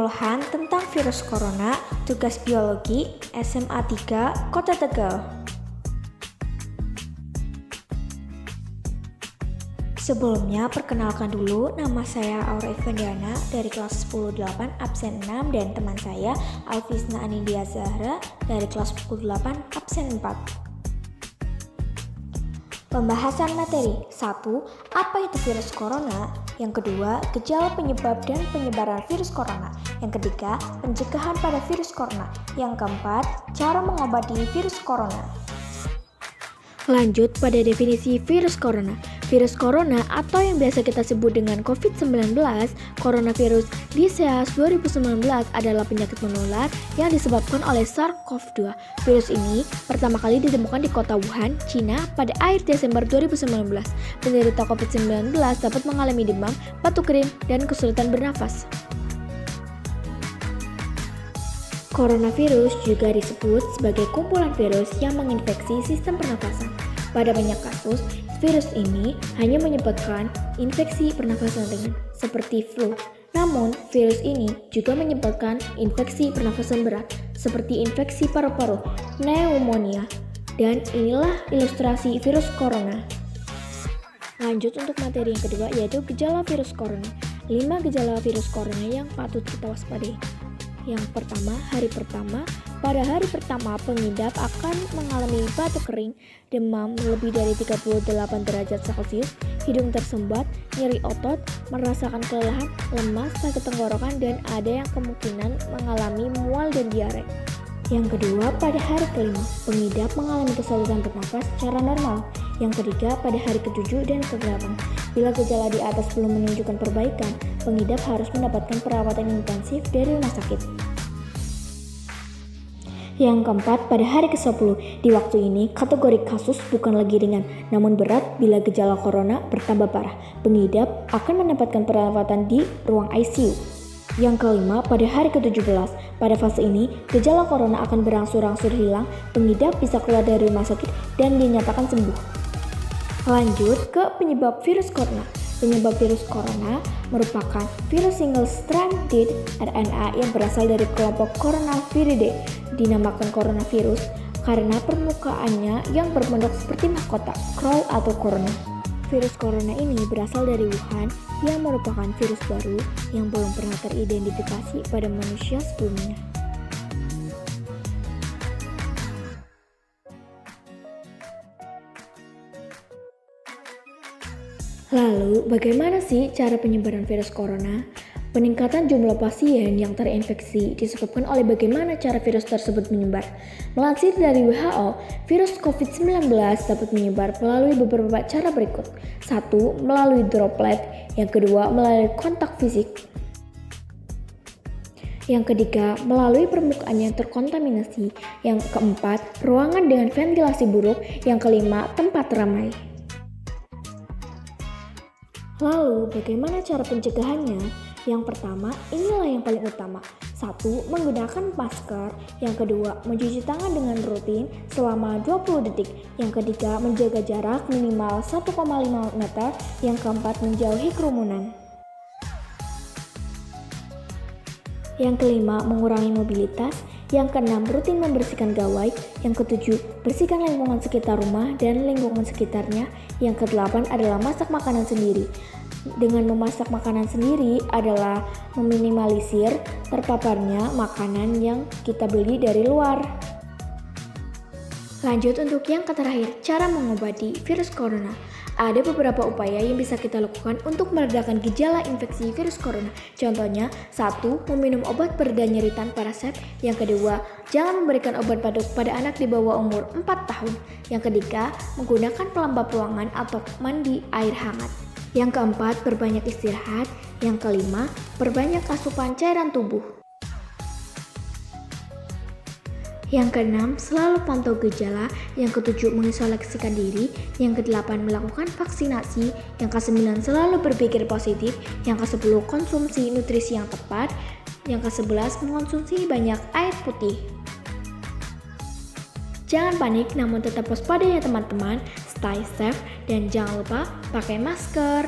pengolahan tentang virus corona, tugas biologi, SMA 3, Kota Tegal. Sebelumnya, perkenalkan dulu, nama saya Aura Evandiana dari kelas 10-8 absen 6 dan teman saya Alvisna Anidia Zahra dari kelas 10-8 absen 4. Pembahasan materi 1. Apa itu virus corona? Yang kedua, gejala penyebab dan penyebaran virus corona. Yang ketiga, pencegahan pada virus corona. Yang keempat, cara mengobati virus corona. Lanjut pada definisi virus corona. Virus corona atau yang biasa kita sebut dengan COVID-19, coronavirus disease 2019 adalah penyakit menular yang disebabkan oleh SARS-CoV-2. Virus ini pertama kali ditemukan di kota Wuhan, Cina pada akhir Desember 2019. Penderita COVID-19 dapat mengalami demam, batuk kering, dan kesulitan bernafas. Coronavirus juga disebut sebagai kumpulan virus yang menginfeksi sistem pernafasan. Pada banyak kasus, virus ini hanya menyebabkan infeksi pernafasan ringan, seperti flu. Namun, virus ini juga menyebabkan infeksi pernafasan berat, seperti infeksi paru-paru, pneumonia. Dan inilah ilustrasi virus corona. Lanjut untuk materi yang kedua, yaitu gejala virus corona. 5 gejala virus corona yang patut kita waspadai. Yang pertama, hari pertama. Pada hari pertama, pengidap akan mengalami batuk kering, demam lebih dari 38 derajat Celcius, hidung tersumbat, nyeri otot, merasakan kelelahan, lemas, sakit tenggorokan, dan ada yang kemungkinan mengalami mual dan diare. Yang kedua, pada hari kelima, pengidap mengalami kesulitan bernafas secara normal. Yang ketiga, pada hari ke-7 dan ke-8. Bila gejala di atas belum menunjukkan perbaikan, pengidap harus mendapatkan perawatan intensif dari rumah sakit. Yang keempat, pada hari ke-10, di waktu ini kategori kasus bukan lagi ringan, namun berat bila gejala corona bertambah parah. Pengidap akan mendapatkan perawatan di ruang ICU. Yang kelima, pada hari ke-17, pada fase ini gejala corona akan berangsur-angsur hilang, pengidap bisa keluar dari rumah sakit dan dinyatakan sembuh. Lanjut ke penyebab virus corona. Penyebab virus corona merupakan virus single-stranded RNA yang berasal dari kelompok Coronaviridae, dinamakan coronavirus karena permukaannya yang berbentuk seperti mahkota, crow atau corona. Virus corona ini berasal dari Wuhan yang merupakan virus baru yang belum pernah teridentifikasi pada manusia sebelumnya. Lalu, bagaimana sih cara penyebaran virus corona? Peningkatan jumlah pasien yang terinfeksi disebabkan oleh bagaimana cara virus tersebut menyebar. Melansir dari WHO, virus COVID-19 dapat menyebar melalui beberapa cara berikut. 1. Melalui droplet. Yang kedua, melalui kontak fisik. Yang ketiga, melalui permukaan yang terkontaminasi. Yang keempat, ruangan dengan ventilasi buruk. Yang kelima, tempat ramai. Lalu, bagaimana cara pencegahannya? Yang pertama, inilah yang paling utama. 1. Menggunakan masker. Yang kedua, mencuci tangan dengan rutin selama 20 detik. Yang ketiga, menjaga jarak minimal 1,5 meter. Yang keempat, menjauhi kerumunan. Yang kelima, mengurangi mobilitas. Yang keenam, rutin membersihkan gawai. Yang ketujuh, bersihkan lingkungan sekitar rumah dan lingkungan sekitarnya. Yang kedelapan adalah masak makanan sendiri. Dengan memasak makanan sendiri adalah meminimalisir terpaparnya makanan yang kita beli dari luar. Lanjut untuk yang terakhir, cara mengobati virus corona. Ada beberapa upaya yang bisa kita lakukan untuk meredakan gejala infeksi virus corona. Contohnya, 1. Meminum obat pereda nyeri tanpa resep. Yang kedua, jangan memberikan obat batuk pada anak di bawah umur 4 tahun. Yang ketiga, menggunakan pelembab ruangan atau mandi air hangat. Yang keempat, perbanyak istirahat. Yang kelima, perbanyak asupan cairan tubuh. Yang keenam, selalu pantau gejala. Yang ketujuh, mengisolasikan diri. Yang kedelapan, melakukan vaksinasi. Yang kesembilan, selalu berpikir positif. Yang kesepuluh, konsumsi nutrisi yang tepat. Yang kesebelas, mengonsumsi banyak air putih. Jangan panik, namun tetap waspada ya teman-teman. Stay safe dan jangan lupa pakai masker.